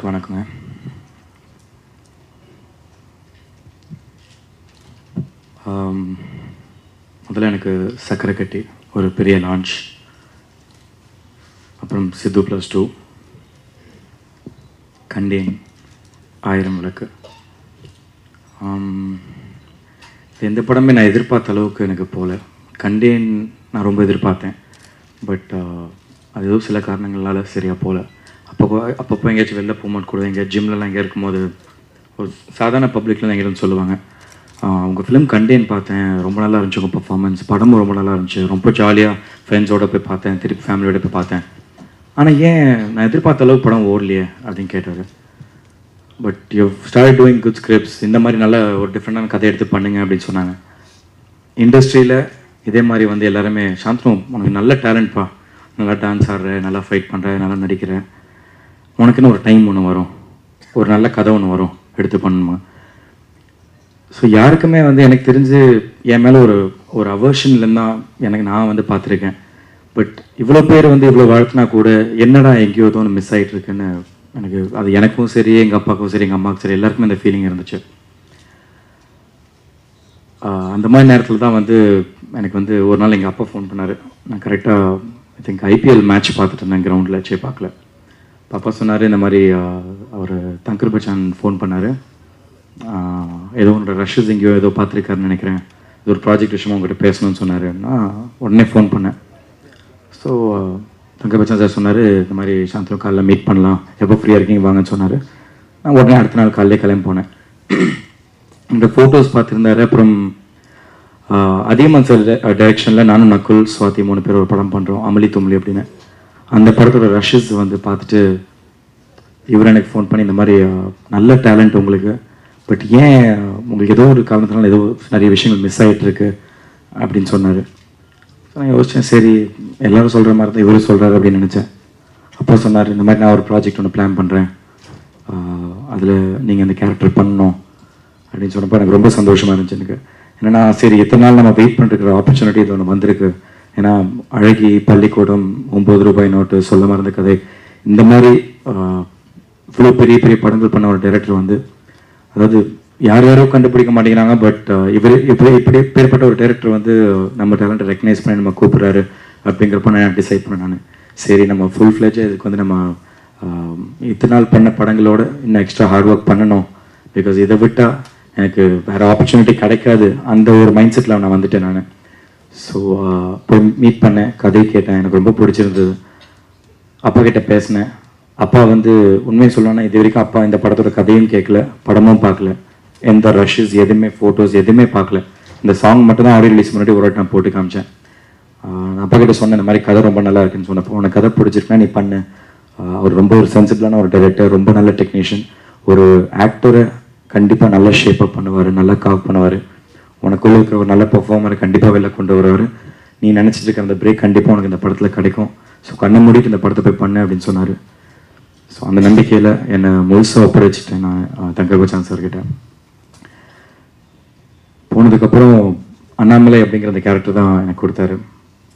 எல்லாருக்கும் வணக்கங்க. முதல்ல எனக்கு சக்கரை கட்டி ஒரு பெரிய லான்ச், அப்புறம் சித்து +2, கண்டேன், 1000 விளக்கு. எந்த படமே நான் எதிர்பார்த்த அளவுக்கு எனக்கு போகல. கண்டேன் நான் ரொம்ப எதிர்பார்த்தேன், பட் அது ஏதோ சில காரணங்களால் சரியாக போகல. அப்பப்போ எங்கேயாச்சும் வெளில போகும்போது கூட எங்கேயா ஜிம்லலாம் எங்கேயா இருக்கும்போது ஒரு சாதாரண பப்ளிக்லாம் எங்கேயும் சொல்லுவாங்க, உங்கள் ஃபிலிம் கண்டேன் பார்த்தேன், ரொம்ப நல்லா இருந்துச்சு உங்கள் பர்ஃபார்மன்ஸ், படமும் ரொம்ப நல்லா இருந்துச்சு, ரொம்ப ஜாலியாக ஃப்ரெண்ட்ஸோடு போய் பார்த்தேன், திருப்பி ஃபேமிலியோட போய் பார்த்தேன், ஆனால் ஏன் நான் எதிர்பார்த்த அளவுக்கு படம் ஓடலையே அப்படின்னு கேட்டார். But you start doing good scripts, இந்த மாதிரி நல்ல ஒரு டிஃப்ரெண்டான கதை எடுத்து பண்ணுங்க அப்படின்னு சொன்னாங்க. இண்டஸ்ட்ரியில் இதே மாதிரி வந்து எல்லாருமே சாந்தனு உனக்கு நல்ல டேலண்ட்ப்பா, நல்லா டான்ஸ் ஆடுற, நல்லா ஃபைட் பண்ணுற, நல்லா நடிக்கிற, உனக்குன்னு ஒரு டைம் ஒன்று வரும், ஒரு நல்ல கதை ஒன்று வரும், எடுத்து பண்ணணுமா. ஸோ யாருக்குமே வந்து எனக்கு தெரிஞ்சு என் மேலே ஒரு அவர்ஷன்லேருந்து தான் நான் வந்து பார்த்துருக்கேன். பட் இவ்வளோ பேர் வந்து இவ்வளோ வாழ்த்தினா கூட என்னடா எங்கேயோ தோணு மிஸ் ஆகிட்டு இருக்குன்னு எனக்கு, அது எனக்கும் சரி, எங்கள் அப்பாவுக்கும் சரி, எங்கள் அம்மாவுக்கும் சரி, எல்லாருக்குமே அந்த ஃபீலிங் இருந்துச்சு. அந்த மாதிரி நேரத்தில் தான் வந்து எனக்கு வந்து ஒரு நாள் எங்கள் அப்பா ஃபோன் பண்ணார். நான் கரெக்டாக ஐ திங்க் IPL மேட்ச் பார்த்துட்டு இருந்தேன் கிரவுண்டில், சேப்பாக்கில். பாப்பா சொன்னார், இந்த மாதிரி அவர் தங்கர் பச்சான் ஃபோன் பண்ணார், ஏதோ உன்னோட ரஷ்ஷஸ் எங்கேயோ ஏதோ பார்த்துருக்காருன்னு நினைக்கிறேன், இது ஒரு ப்ராஜெக்ட் விஷயமா உங்கள்கிட்ட பேசணும்னு சொன்னார். நான் உடனே ஃபோன் பண்ணேன். ஸோ தங்கர் பச்சான் சார் சொன்னார், இந்த மாதிரி சாயந்தரம் காலைல மீட் பண்ணலாம், எப்போ ஃப்ரீயாக இருக்கீங்க வாங்கன்னு சொன்னார். நான் உடனே அடுத்த நாள் காலையிலே கிளம்பி போனேன். இந்த ஃபோட்டோஸ் பார்த்துருந்தாரு. அப்புறம் அதிகமாக சார் டைரெக்ஷனில் நானும் நக்குல், சுவாதி 3 பேர் ஒரு படம் பண்ணுறோம், அமளி தும்ளி அப்படின்னு. அந்த படத்தோட ரஷ்ஷஸ் வந்து பார்த்துட்டு இவர் எனக்கு ஃபோன் பண்ணி, இந்த மாதிரி நல்ல டேலண்ட் உங்களுக்கு, பட் ஏன் உங்களுக்கு ஏதோ ஒரு காரணத்தினால ஏதோ நிறைய விஷயங்கள் மிஸ் ஆகிட்டுருக்கு அப்படின்னு சொன்னார். நான் யோசித்தேன், சரி எல்லோரும் சொல்கிற மாதிரி தான் இவரும் சொல்கிறாரு அப்படின்னு நினச்சேன். அப்போ சொன்னார், இந்த மாதிரி நான் ஒரு ப்ராஜெக்ட் ஒன்று பிளான் பண்ணுறேன், அதில் நீங்கள் அந்த கேரக்டர் பண்ணணும் அப்படின்னு சொன்னப்போ எனக்கு ரொம்ப சந்தோஷமாக இருந்துச்சு. எனக்கு என்னென்னா, சரி எத்தனை நாள் நம்ம வெயிட் பண்ணிருக்கிற ஆப்பர்ச்சுனிட்டி இது ஒன்று வந்திருக்கு. ஏன்னா அழகி, பள்ளிக்கூடம், 9 ரூபாய் நோட்டு, சொல்ல மறந்த கதை, இந்த மாதிரி இவ்வளோ பெரிய பெரிய படங்கள் பண்ண ஒரு டைரக்டர் வந்து, அதாவது யாரோ கண்டுபிடிக்க மாட்டேங்கிறாங்க, பட் இப்படி பேர்பட்ட ஒரு டைரக்டர் வந்து நம்ம டேலண்ட்டை ரெக்கக்னைஸ் பண்ணி நம்ம கூப்பிட்றாரு அப்படிங்கிறப்ப நான் டிசைட் பண்ணேன். நான் சரி நம்ம ஃபுல் ஃப்ளெஜ் இதுக்கு வந்து நம்ம இத்தனை நாள் பண்ண படங்களோட இன்னும் எக்ஸ்ட்ரா ஹார்ட் ஒர்க் பண்ணணும், பிகாஸ் இதை விட்டால் எனக்கு வேறு ஆப்பர்ச்சுனிட்டி கிடைக்காது, அந்த ஒரு மைண்ட் செட்டில் நான் வந்துட்டேன். நான் ஸோ போய் மீட் பண்ணேன், கதை கேட்டேன், எனக்கு ரொம்ப பிடிச்சிருந்தது. அப்பா கிட்ட பேசினேன். அப்பா வந்து உண்மையை சொல்லணும்னா இது வரைக்கும் அப்பா இந்த படத்தோட கதையும் கேட்கல, படமும் பார்க்கல, எந்த ரஷ்ஷஸ் எதுவுமே, ஃபோட்டோஸ் எதுவுமே பார்க்கல. இந்த சாங் மட்டும் தான் ஆடியோ ரிலீஸ் முன்னாடி ஒரு வாட்டி நான் போட்டு காமிச்சேன். நான் அப்பா கிட்ட சொன்னேன், இந்த மாதிரி கதை ரொம்ப நல்லா இருக்குன்னு சொன்னப்போ, உனக்கு கதை பிடிச்சிருக்குன்னா நீ பண்ணு. அவர் ரொம்ப ஒரு சென்சிபிளான ஒரு டைரக்டர், ரொம்ப நல்ல டெக்னீஷியன், ஒரு ஆக்டரை கண்டிப்பாக நல்ல ஷேப்பப் பண்ணுவார், நல்லா காவ் பண்ணுவார், உனக்குள்ள இருக்கிற ஒரு நல்ல பெர்ஃபார்மரை கண்டிப்பாக வெளில கொண்டு வருவார், நீ நினச்சிட்டு இருக்கிற அந்த பிரேக் கண்டிப்பாக உனக்கு இந்த படத்தில் கிடைக்கும், ஸோ கண்ணை மூடிட்டு இந்த படத்தை போய் பண்ணு அப்படின்னு சொன்னார். ஸோ அந்த நம்பிக்கையில் என்னை முழுசாக ஒப்படைச்சிட்டேன் நான் தங்கர் பச்சான் சார்கிட்ட. போனதுக்கப்புறம் அண்ணாமலை அப்படிங்கிற அந்த கேரக்டர் தான் எனக்கு கொடுத்தாரு.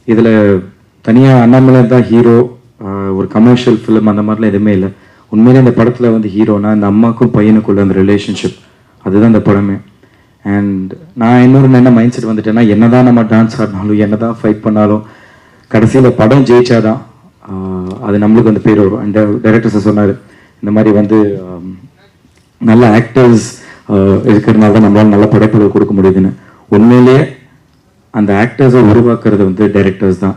இதில் தனியாக அண்ணாமலை தான் ஹீரோ, ஒரு கமர்ஷியல் ஃபிலிம் அந்த மாதிரிலாம் எதுவுமே இல்லை. உண்மையிலே இந்த படத்தில் வந்து ஹீரோனா இந்த அம்மாக்கும் பையனுக்குள்ள அந்த ரிலேஷன்ஷிப், அதுதான் இந்த படமே. அண்ட் நான் இன்னொரு என்ன மைண்ட் செட் வந்துட்டேன்னா, என்னதான் நம்ம டான்ஸ் ஆடினாலும், என்னதான் ஃபைட் பண்ணாலும், கடைசியில் படம் ஜெயிச்சாதான் அது நம்மளுக்கு வந்து பேர் வரும். அண்ட் டைரக்டர் சார் சொன்னார், இந்த மாதிரி வந்து நல்ல ஆக்டர்ஸ் இருக்கிறதுனால தான் நம்மளால நல்ல படைப்புகள் கொடுக்க முடியுதுன்னு. உண்மையிலேயே அந்த ஆக்டர்ஸை உருவாக்குறது வந்து டைரக்டர்ஸ் தான்.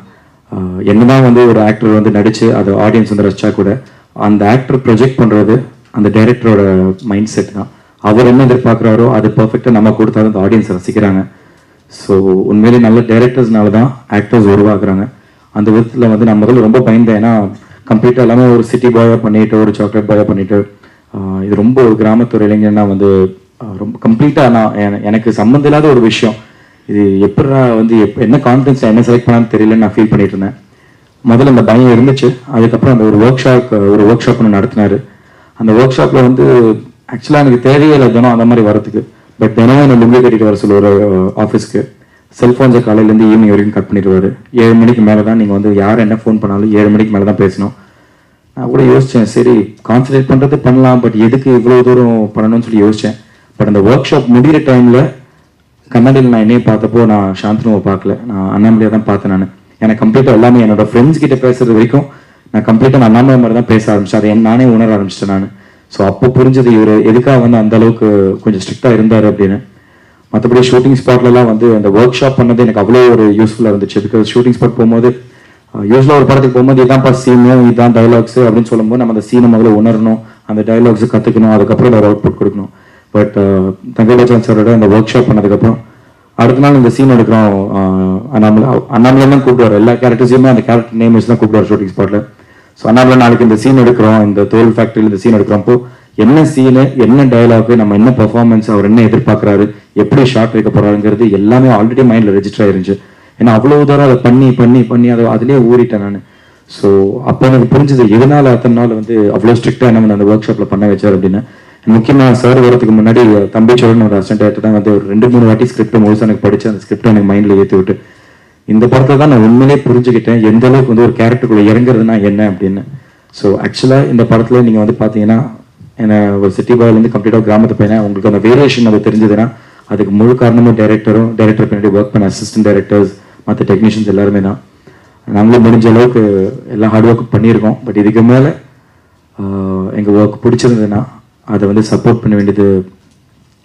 என்னதான் வந்து ஒரு ஆக்டர் வந்து நடித்து அதை ஆடியன்ஸ் வந்து ரசிச்சா கூட, அந்த ஆக்டர் ப்ரொஜெக்ட் பண்ணுறது அந்த டைரக்டரோட மைண்ட் செட் தான். அவர் என்ன எதிர்பார்க்குறாரோ அது பர்ஃபெக்டாக நம்ம கொடுத்தாலும் அந்த ஆடியன்ஸ் ரசிக்கிறாங்க. ஸோ உண்மையிலேயே நல்ல டைரக்டர்ஸ்னால தான் ஆக்டர்ஸ் உருவாக்குறாங்க. அந்த விதத்தில் வந்து நான் முதல்ல ரொம்ப பயந்தேன். ஏன்னா கம்ப்ளீட்டாக எல்லாமே ஒரு சிட்டி பாயாக பண்ணிவிட்டு, ஒரு சாக்லேட் பாயாக பண்ணிவிட்டு, இது ரொம்ப ஒரு கிராமத்துறை இளைஞனா வந்து ரொம்ப கம்ப்ளீட்டாக நான் எனக்கு சம்மந்தம் இல்லாத ஒரு விஷயம். இது எப்படா வந்து என்ன கான்ஃபிடன்ஸ் என்ன செலக்ட் பண்ணான்னு தெரியலன்னு நான் ஃபீல் பண்ணிட்டு இருந்தேன். முதல்ல அந்த பயம் இருந்துச்சு. அதுக்கப்புறம் அந்த ஒரு ஒர்க் ஷாப் ஒன்று நடத்தினார். அந்த ஒர்க் ஷாப்பில் வந்து ஆக்சுவலாக எனக்கு தேவையே இல்லை தினம் அந்த மாதிரி வரத்துக்கு. பட் தினம் என்னை லுங்கி கட்டிட்டு வர சொல்லுவார் ஆஃபீஸ்க்கு. செல்ஃபோன்ஸை காலையிலேருந்து ஈவினிங் வரைக்கும் கட் பண்ணிடுவார். 7 மணிக்கு மேலே தான் நீங்கள் வந்து யார் என்ன ஃபோன் பண்ணாலும் 7 மணிக்கு மேலே தான் பேசணும். நான் கூட யோசித்தேன், சரி கான்சன்ட்ரேட் பண்ணுறது பண்ணலாம், பட் எதுக்கு இவ்வளோ தூரம் பண்ணணும்னு சொல்லி யோசித்தேன். பட் அந்த ஒர்க் ஷாப் முடிகிற டைமில் கண்ணாடியில் நான் என்னையே பார்த்தப்போ நான் சாந்தனுவை பார்க்கல, நான் அண்ணாமலையாக தான் பார்த்தேன். நான் எனக்கு கம்ப்ளீட்டாக எல்லாமே என்னோட ஃப்ரெண்ட்ஸ் கிட்ட பேசுறது வரைக்கும் நான் கம்ப்ளீட்டாக நான் அண்ணாமலை மாதிரி தான் பேச ஆரம்பிச்சேன். அதை நானே உணர ஆரம்பிச்சிட்டேன் நான். ஸோ அப்போ புரிஞ்சது இவர் எதுக்காக வந்து அந்த அளவுக்கு கொஞ்சம் ஸ்ட்ரிக்டாக இருந்தார் அப்படின்னு. மற்றபடி ஷூட்டிங் ஸ்பாட்லலாம் வந்து அந்த ஒர்க் ஷாப் பண்ணது எனக்கு அவ்வளோ ஒரு யூஸ்ஃபுல்லாக இருந்துச்சு. பிகாஸ் ஷூட்டிங் ஸ்பாட் போகும்போது யூஸ்வலாக ஒரு படத்துக்கு போகும்போது இதான்ப்பா சீனு, இதுதான் டைலாக்ஸ் அப்படின்னு சொல்லும்போது நம்ம அந்த சீனை முதல்ல உணரணும், அந்த டைலாக்ஸை கற்றுக்கணும், அதுக்கப்புறம் ஒரு அவுட்புட் கொடுக்கணும். பட் தங்கபச்சான் சாரோட அந்த ஒர்க் ஷாப் பண்ணதுக்கப்புறம் அடுத்த நாள் இந்த சீன் எடுக்கிறோம், அண்ணாமலை தான் கூப்பிடுவார். எல்லா கேரக்டர்ஸையுமே அந்த கேரக்டர் நேம் வச்சு தான் கூப்பிடுவார் ஷூட்டிங் ஸ்பாட்டில். ஸோ அண்ணாமலை நாளைக்கு இந்த சீன் எடுக்கிறோம், இந்த தோல் ஃபேக்ட்ரியில் இந்த சீன் எடுக்கிறப்போ என்ன சீனு, என்ன டைலாக், நம்ம என்ன பெர்ஃபார்மன்ஸ், அவர் என்ன எதிர்பார்க்குறாரு, எப்படி ஷார்ட் வைக்க போறாருங்கிறது எல்லாமே ஆல்ரெடி மைண்டில் ரெஜிஸ்டர் ஆயிருந்துச்சு. ஏன்னா அவ்வளோ தூரம் அதை பண்ணி பண்ணி பண்ணி அதை அதிலே ஊறிட்டேன் நான். ஸோ அப்போ எனக்கு புரிஞ்சது எதனால அத்தனை நாள் வந்து அவ்வளோ ஸ்ட்ரிக்டாக என்ன அந்த ஒர்க் ஷாப்பில் பண்ண வச்சார் அப்படின்னு. முக்கியமாக சார் வரதுக்கு முன்னாடி தம்பிச்சோரன் ஒரு அசிஸ்டன்ட் டேரக்டர் தான் வந்து ஒரு 2-3 வாட்டி ஸ்கிரிப்ட் முழுசாக எனக்கு படித்து அந்த ஸ்கிரிப்டை எனக்கு மைண்டில் ஏற்றி விட்டு இந்த படத்தை தான் நான் உண்மையிலே புரிஞ்சுக்கிட்டேன் எந்த அளவுக்கு வந்து ஒரு கேரக்டருக்குள்ளே இறங்குறதுனா என்ன அப்படின்னு. ஸோ ஆக்சுவலாக இந்த படத்தில் நீங்கள் வந்து பார்த்தீங்கன்னா என்ன ஒரு சிட்டி பாயிலேருந்து கம்ப்ளீட்டாக கிராமத்து பையனா உங்களுக்கு அந்த வேரியேஷன் அது தெரிஞ்சதுன்னா அதுக்கு முழு காரணமும் டைரக்டர் பின்னாடி ஒர்க் பண்ண அசிஸ்டன்ட் டைரக்டர்ஸ் மற்ற டெக்னீஷியன்ஸ் எல்லாருமே தான். நாங்களும் முடிஞ்ச அளவுக்கு எல்லாம் ஹார்ட் ஒர்க் பண்ணியிருக்கோம். பட் இதுக்கு மேலே எங்கள் ஒர்க் பிடிச்சிருந்ததுன்னா அதை வந்து சப்போர்ட் பண்ண வேண்டியது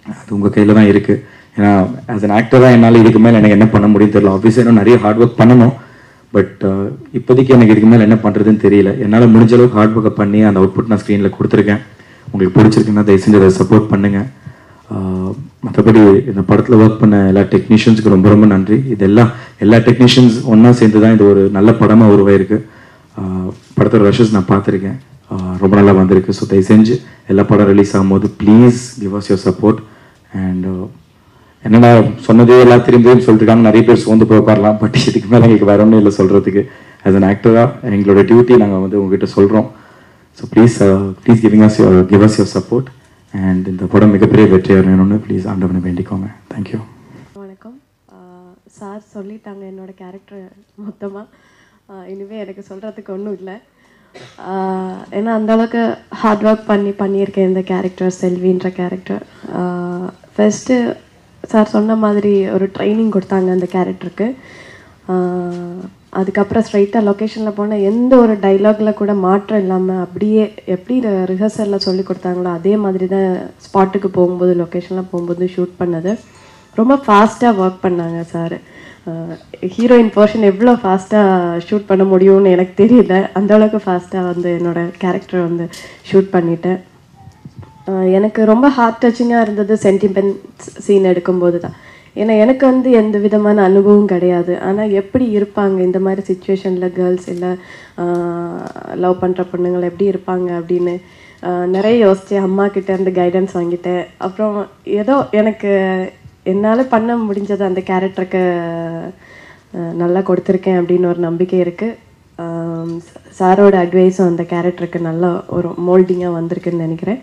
அது உங்கள் கையில் தான் இருக்குது. ஏன்னா ஆஸ் அன் ஆக்டராக என்னால் இதுக்கு மேலே எனக்கு என்ன பண்ண முடியும்னு தெரியல. ஆப்வியஸாக இன்னும் நிறைய ஹார்ட் ஒர்க் பண்ணணும். பட் இப்போதைக்கு எனக்கு இதுக்கு மேலே என்ன பண்ணுறதுன்னு தெரியல. என்னால் முடிஞ்ச அளவுக்கு ஹார்ட் ஒர்க்கை பண்ணி அந்த அவுட்புட் நான் ஸ்க்ரீனில் கொடுத்துருக்கேன். உங்களுக்கு பிடிச்சிருக்குன்னா தயவு செஞ்சு அதை சப்போர்ட் பண்ணுங்கள். மற்றபடி இந்த படத்தில் ஒர்க் பண்ண எல்லா டெக்னீஷியன்ஸுக்கு ரொம்ப ரொம்ப நன்றி. எல்லா டெக்னீஷியன்ஸ் ஒன்றா சேர்ந்து தான் இது ஒரு நல்ல படமாக உருவாயிருக்கு. படத்தோட ரஷஸ் நான் பார்த்துருக்கேன், ரொம்ப நல்லா வந்திருக்கு. ஸோ தயவு செஞ்சு எல்லா படம் ரிலீஸ் ஆகும்போது please give us your support. And என்னென்னா சொன்னதே எல்லாம் திரும்பியும் சொல்லிட்டுருக்காங்க, நிறைய பேர் சோர்ந்து போய் உட்காரலாம். பட் இதுக்கு மேலே எங்களுக்கு வேற ஒன்றும் இல்லை சொல்கிறதுக்கு. ஆஸ் அன் ஆக்டராக எங்களோட டியூட்டி நாங்கள் வந்து உங்ககிட்ட சொல்கிறோம். So please give us your support. And இந்த படம் மிகப்பெரிய வெற்றியாக வேணும்னு ப்ளீஸ் ஆண்டவனை வேண்டிக்கோங்க. தேங்க்யூ. வணக்கம். சார் சொல்லிட்டாங்க என்னோட கேரக்டர் மொத்தமாக. இனிமேல் எனக்கு சொல்கிறதுக்கு ஒன்றும் இல்லை. ஏன்னா அந்தளவுக்கு ஹார்ட் ஒர்க் பண்ணியிருக்கேன் இந்த கேரக்டர், செல்வின்ற கேரக்டர். ஃபஸ்ட்டு சார் சொன்ன மாதிரி ஒரு ட்ரைனிங் கொடுத்தாங்க அந்த கேரக்டருக்கு. அதுக்கப்புறம் ஸ்ட்ரைட்டாக லொக்கேஷனில் போனால் எந்த ஒரு டைலாகில் கூட மாற்றம் இல்லாமல் அப்படியே எப்படி ரிஹர்சலில் சொல்லி கொடுத்தாங்களோ அதே மாதிரி தான் ஸ்பாட்டுக்கு போகும்போது, லொக்கேஷனில் போகும்போது ஷூட் பண்ணது. ரொம்ப ஃபாஸ்ட்டாக ஒர்க் பண்ணாங்க சார். ஹீரோயின் போர்ஷன் எவ்வளோ ஃபாஸ்ட்டாக ஷூட் பண்ண முடியும்னு எனக்கு தெரியல. அந்தளவுக்கு ஃபாஸ்ட்டாக வந்து என்னோடய கேரக்டர் வந்து ஷூட் பண்ணிட்டேன். எனக்கு ரொம்ப ஹார்ட் டச்சிங்காக இருந்தது சென்டிமெண்ட் சீன் எடுக்கும்போது தான். ஏன்னா எனக்கு வந்து எந்த விதமான அனுபவம் கிடையாது. ஆனால் எப்படி இருப்பாங்க இந்த மாதிரி சுச்சுவேஷனில் கேர்ள்ஸ் இல்லை லவ் பண்ணுற பொண்ணுங்களை எப்படி இருப்பாங்க அப்படின்னு நிறைய யோசித்தேன். அம்மா கிட்டே இருந்து கைடன்ஸ் வாங்கிட்டேன். அப்புறம் ஏதோ எனக்கு என்னால் பண்ண முடிஞ்சது அந்த கேரக்டருக்கு நல்லா கொடுத்துருக்கேன் அப்படின்னு ஒரு நம்பிக்கை இருக்குது. சாரோட அட்வைஸும் அந்த கேரக்டருக்கு நல்லா ஒரு மோல்டிங்காக வந்திருக்குன்னு நினைக்கிறேன்.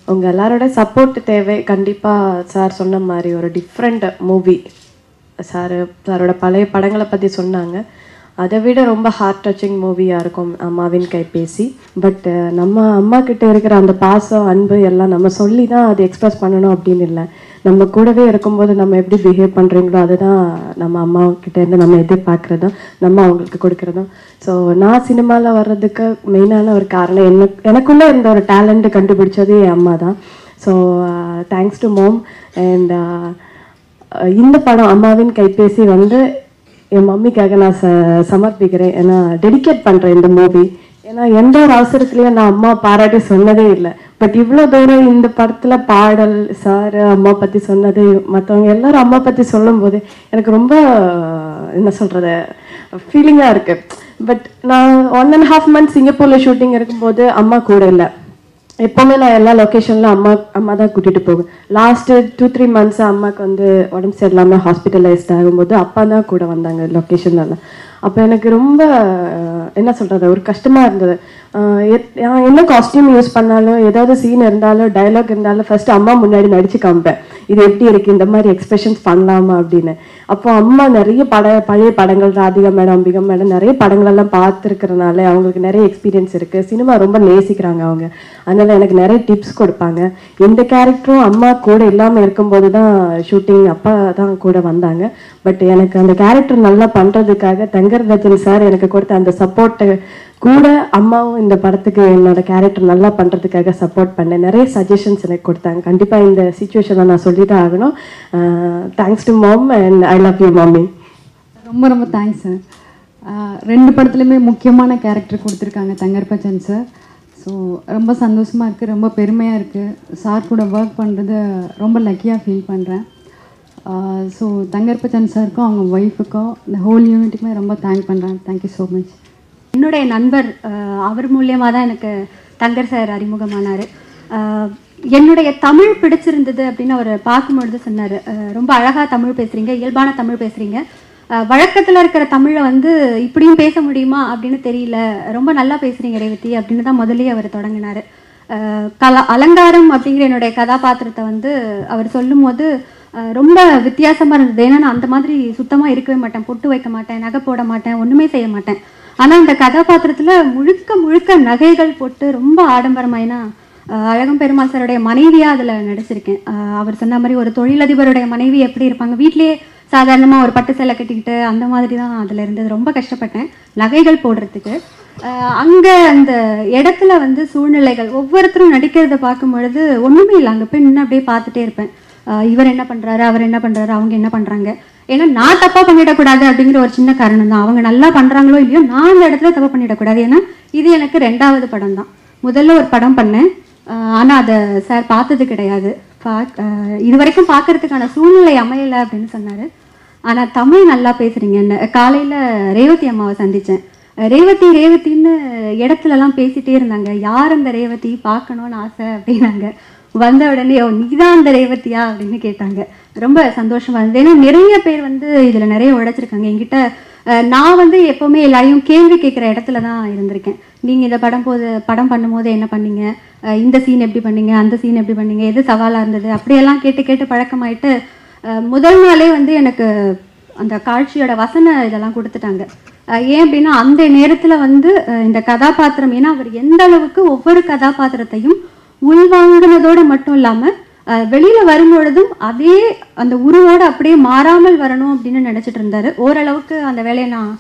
உங்கள் எல்லாரோட சப்போர்ட் தேவை. கண்டிப்பாக சார் சொன்ன மாதிரி ஒரு டிஃப்ரெண்ட் மூவி. சாரோட பழைய படங்களை பற்றி சொன்னாங்க, அதை விட ரொம்ப ஹார்ட் டச்சிங் மூவியாக இருக்கும் அம்மாவின் கைபேசி. பட் நம்ம அம்மா கிட்டே இருக்கிற அந்த பாசம், அன்பு எல்லாம் நம்ம சொல்லி தான் அது எக்ஸ்பிரஸ் பண்ணணும் அப்படின்னு இல்லை. நம்ம கூடவே இருக்கும்போது நம்ம எப்படி பிஹேவ் பண்ணுறீங்களோ அதுதான் நம்ம அம்மா கிட்டேருந்து நம்ம எதிர்பார்க்குறதும் நம்ம அவங்களுக்கு கொடுக்குறதும். ஸோ நான் சினிமாவில் வர்றதுக்கு மெயினான ஒரு காரணம் எனக்குள்ளே இருந்த ஒரு டேலண்ட்டு கண்டுபிடிச்சது என் அம்மா தான். So thanks to mom. And இந்த படம் அம்மாவின் கைபேசி வந்து என் மம்மிக்காக நான் சமர்ப்பிக்கிறேன். ஏன்னா டெடிகேட் பண்ணுறேன் இந்த மூவி. ஏன்னா எந்த ஒரு அவசரத்துலையும் நான் அம்மா பாராட்டி சொன்னதே இல்லை. பட் இவ்வளோ தூரம் இந்த படத்தில் பாடல், சார் அம்மா பற்றி சொன்னது, மற்றவங்க எல்லாரும் அம்மா பற்றி சொல்லும்போது எனக்கு ரொம்ப என்ன சொல்கிறது ஃபீலிங்காக இருக்குது. பட் நான் 1.5 months சிங்கப்பூரில் ஷூட்டிங் இருக்கும்போது அம்மா கூட இல்லை. எப்போவுமே நான் எல்லா லொக்கேஷனில் அம்மா தான் கூட்டிகிட்டு போவேன். லாஸ்ட்டு 2-3 months அம்மாவுக்கு வந்து உடம்பு சரியில்லாமல் ஹாஸ்பிட்டலைஸ்ட் ஆகும்போது அப்பா தான் கூட வந்தாங்க லொக்கேஷன்லாம். அப்போ எனக்கு ரொம்ப என்ன சொல்கிறது ஒரு கஷ்டமாக இருந்தது. என்ன காஸ்டியூம் யூஸ் பண்ணாலும் ஏதாவது சீன் இருந்தாலும் டைலாக் இருந்தாலும் ஃபர்ஸ்ட் அம்மா முன்னாடி நடிச்சு காமிப்பேன், இது எப்படி இருக்குது, இந்த மாதிரி எக்ஸ்பிரஷன்ஸ் பண்ணலாமா அப்படின்னு. அப்போ அம்மா நிறைய பழைய படங்கள், ராதிகா மேடம், அம்பிகா மேடம் நிறைய படங்களெல்லாம் பார்த்துருக்கிறனால அவங்களுக்கு நிறைய எக்ஸ்பீரியன்ஸ் இருக்குது, சினிமா ரொம்ப நேசிக்கிறாங்க அவங்க. அதனால் எனக்கு நிறைய டிப்ஸ் கொடுப்பாங்க. எந்த கேரக்டரும் அம்மா கூட இல்லாமல் இருக்கும்போது தான் ஷூட்டிங் அப்பா தான் கூட வந்தாங்க. பட் எனக்கு அந்த கேரக்டர் நல்லா பண்ணுறதுக்காக தங்கர்பச்சன் சார் எனக்கு கொடுத்த அந்த சப்போர்ட்டு கூட அம்மாவும் இந்த படத்துக்கு என்னோட கேரக்டர் நல்லா பண்ணுறதுக்காக சப்போர்ட் பண்ணேன். நிறைய சஜஷன்ஸ் எனக்கு கொடுத்தாங்க. கண்டிப்பாக இந்த சுச்சுவேஷனை நான் சொல்லிதான் ஆகணும். Thanks to mom and I love you மாமி. ரொம்ப ரொம்ப தேங்க்ஸ் சார். 2 படத்துலையுமே முக்கியமான கேரக்டர் கொடுத்துருக்காங்க தங்கர்பச்சன் சார். ஸோ ரொம்ப சந்தோஷமாக இருக்குது, ரொம்ப பெருமையாக இருக்குது. சார் கூட ஒர்க் பண்ணுறது ரொம்ப லக்கியாக ஃபீல் பண்ணுறேன். ஸோ தங்கர்பச்சன் சாருக்கும் அவங்க ஒய்ஃபுக்கும் இந்த ஹோல் யூனிட்டுக்குமே ரொம்ப தேங்க் பண்ணுறேன். Thank you so much. என்னுடைய நண்பர் அவர் மூலியமாக தான் எனக்கு தங்கர் சார் அறிமுகமானார். என்னுடைய தமிழ் பிடிச்சிருந்தது அப்படின்னு அவர் பார்க்கும்பொழுது சொன்னார், ரொம்ப அழகாக தமிழ் பேசுகிறீங்க, இயல்பான தமிழ் பேசுகிறீங்க, வழக்கத்தில் இருக்கிற தமிழை வந்து இப்படியும் பேச முடியுமா அப்படின்னு தெரியல, ரொம்ப நல்லா பேசுகிறீங்க ரேவதி அப்படின்னு தான் முதலே அவர் தொடங்கினார். அலங்காரம் அப்படிங்கிற என்னுடைய கதாபாத்திரத்தை வந்து அவர் சொல்லும் போது ரொம்ப வித்தியாசமாக இருந்தது. ஏன்னா நான் அந்த மாதிரி சுத்தமாக இருக்கவே மாட்டேன், பொட்டு வைக்க மாட்டேன், நகை போட மாட்டேன், ஒன்றுமே செய்ய மாட்டேன். ஆனால் இந்த கதாபாத்திரத்தில் முழுக்க முழுக்க நகைகள் போட்டு ரொம்ப ஆடம்பரமாயினா அழகம் பெருமாள் சாருடைய மனைவியாக அதில் நடிச்சிருக்கேன். அவர் சொன்ன மாதிரி ஒரு தொழிலதிபருடைய மனைவி எப்படி இருப்பாங்க, வீட்லேயே சாதாரணமாக ஒரு பட்டு சேலை கட்டிக்கிட்டு அந்த மாதிரி தான் அதில் இருந்தது. ரொம்ப கஷ்டப்பட்டேன் நகைகள் போடுறதுக்கு. அங்கே அந்த இடத்துல வந்து சூழ்நிலைகள் ஒவ்வொருத்தரும் நடிக்கிறத பார்க்கும் பொழுது ஒன்றுமே இல்லை, அங்கே போய் நின்று அப்படியே பார்த்துட்டே இருப்பேன். இவர் என்ன பண்ணுறாரு, அவர் என்ன பண்ணுறாரு, அவங்க என்ன பண்ணுறாங்க. ஏன்னா நான் தப்பாக பண்ணிடக்கூடாது அப்படிங்கிற ஒரு சின்ன காரணம் தான். அவங்க நல்லா பண்ணுறாங்களோ இல்லையோ நான் அந்த இடத்துல தப்பாக பண்ணிடக்கூடாது. ஏன்னா இது எனக்கு 2வது படம் தான். முதல்ல ஒரு படம் பண்ணேன், ஆனால் அதை சார் பார்த்தது கிடையாது. இது வரைக்கும் பார்க்கறதுக்கான சூழ்நிலை அமையலை அப்படின்னு சொன்னார். ஆனால் தமிழ் நல்லா பேசுகிறீங்க. என்ன காலையில் ரேவதி அம்மாவை சந்தித்தேன். ரேவதி ரேவதின்னு இடத்துலலாம் பேசிகிட்டே இருந்தாங்க. யார் அந்த ரேவதி, பார்க்கணுன்னு ஆசை அப்படின்னாங்க. வந்த உடனே நீதான் அந்த ரேவதியா அப்படின்னு கேட்டாங்க. ரொம்ப சந்தோஷமா இருந்தது. ஏன்னா நிறைய பேர் வந்து இதில் நிறைய உழைச்சிருக்காங்க. என்கிட்ட நான் வந்து எப்போவுமே எல்லாரையும் கேள்வி கேட்குற இடத்துல தான் இருந்திருக்கேன். நீங்கள் இந்த படம் பண்ணும்போது என்ன பண்ணீங்க, இந்த சீன் எப்படி பண்ணீங்க, அந்த சீன் எப்படி பண்ணீங்க, எது சவாலாக இருந்தது, அப்படியெல்லாம் கேட்டு கேட்டு பழக்கமாயிட்டு முதல் நாளே வந்து எனக்கு அந்த காட்சியோட வசன இதெல்லாம் கொடுத்துட்டாங்க. ஏன் அப்படின்னா அந்த நேரத்தில் வந்து இந்த கதாபாத்திரம், ஏன்னா அவர் எந்த அளவுக்கு ஒவ்வொரு கதாபாத்திரத்தையும் உள்வாங்கினதோடு மட்டும் இல்லாமல் வெளியில் வரும்பொழுதும் அதே அந்த உருவோடு அப்படியே மாறாமல் வரணும் அப்படின்னு நினச்சிட்டு இருந்தார். ஓரளவுக்கு அந்த வேலையை நான்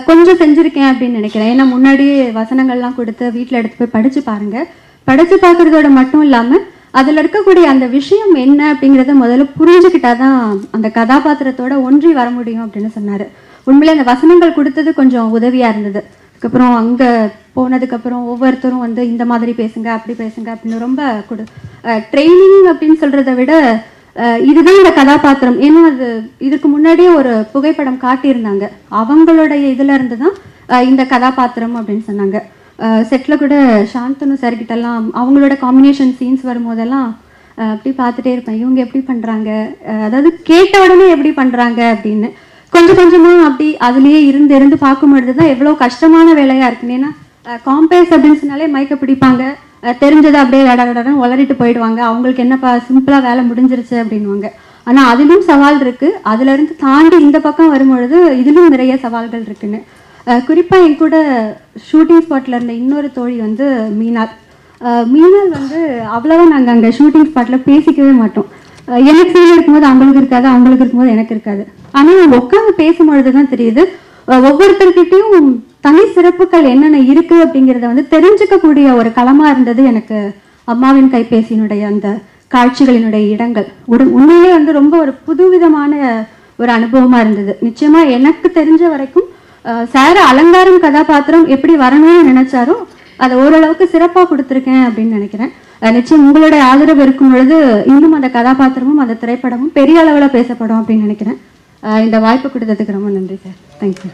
கொஞ்சம் செஞ்சுருக்கேன் அப்படின்னு நினைக்கிறேன். ஏன்னா முன்னாடியே வசனங்கள்லாம் கொடுத்து வீட்டில் எடுத்து போய் படித்து பாருங்கள். படித்து பார்க்குறதோட மட்டும் இல்லாமல் அதில் இருக்கக்கூடிய அந்த விஷயம் என்ன அப்படிங்கிறத முதல்ல புரிஞ்சுக்கிட்டா தான் அந்த கதாபாத்திரத்தோட ஒன்றி வர முடியும் அப்படின்னு சொன்னார். உண்மையிலே அந்த வசனங்கள் கொடுத்தது கொஞ்சம் உதவியாக இருந்தது. அதுக்கப்புறம் அங்கே போனதுக்கப்புறம் ஒவ்வொருத்தரும் வந்து இந்த மாதிரி பேசுங்க, அப்படி பேசுங்க அப்படின்னு ரொம்ப ட்ரைனிங் அப்படின்னு சொல்கிறத விட இதுதான் இந்த கதாபாத்திரம். ஏன்னா அது இதுக்கு முன்னாடியே ஒரு புகைப்படம் காட்டியிருந்தாங்க, அவங்களுடைய இதில் இருந்து தான் இந்த கதாபாத்திரம் அப்படின்னு சொன்னாங்க. செட்டில் கூட சாந்தனு சார்கிட்டெல்லாம் அவங்களோட காம்பினேஷன் சீன்ஸ் வரும்போதெல்லாம் அப்படி பார்த்துட்டே இருப்பேன், இவங்க எப்படி பண்ணுறாங்க, அதாவது கேட்ட உடனே எப்படி பண்ணுறாங்க அப்படின்னு. கொஞ்சம் கொஞ்சமாக அப்படி அதுலேயே இருந்து பார்க்கும்பொழுது தான் எவ்வளோ கஷ்டமான வேலையாக இருக்குன்னு. ஏன்னா காம்பேஸ் அப்படின்னு சொன்னாலே மயக்க பிடிப்பாங்க, தெரிஞ்சதை அப்படியே டடன்னு உளறிட்டு போயிடுவாங்க, அவங்களுக்கு என்னப்பா சிம்பிளாக வேலை முடிஞ்சிருச்சு அப்படின்வாங்க. ஆனால் அதிலும் சவால் இருக்குது. அதுலேருந்து தாண்டி இந்த பக்கம் வரும்பொழுது இதிலும் நிறைய சவால்கள் இருக்குன்னு. குறிப்பாக என் கூட ஷூட்டிங் ஸ்பாட்டில் இருந்த இன்னொரு தோழி வந்து மீனால் வந்து அவ்வளோவா நாங்கள் அங்கே ஷூட்டிங் ஸ்பாட்டில் பேசிக்கவே மாட்டோம். எனக்கு சீன் இருக்கும்போது அவங்களுக்கு இருக்காது, அவங்களுக்கு இருக்கும்போது எனக்கு இருக்காது. ஆனால் உட்காந்து பேசும்பொழுது தான் தெரியுது ஒவ்வொருத்தர்கிட்டையும் தனி சிறப்புகள் என்னென்ன இருக்குது அப்படிங்கிறத வந்து தெரிஞ்சுக்கக்கூடிய ஒரு களமாக இருந்தது எனக்கு அம்மாவின் கைபேசியினுடைய அந்த காட்சிகளினுடைய இடங்கள். உண்மையிலே வந்து ரொம்ப ஒரு புதுவிதமான ஒரு அனுபவமாக இருந்தது. நிச்சயமாக எனக்கு தெரிஞ்ச வரைக்கும் சார் அலங்காரம் கதாபாத்திரம் எப்படி வரணும்னு நினைச்சாரோ அதை ஓரளவுக்கு சிறப்பாக கொடுத்துருக்கேன் அப்படின்னு நினைக்கிறேன். நிச்சயம் உங்களுடைய ஆதரவு இருக்கும் பொழுது இன்னும் அந்த கதாபாத்திரமும் அந்த திரைப்படமும் பெரிய அளவில் பேசப்படும் அப்படின்னு நினைக்கிறேன். இந்த வாய்ப்பு கொடுத்ததுக்கு ரொம்ப நன்றி சார். தேங்க்யூ.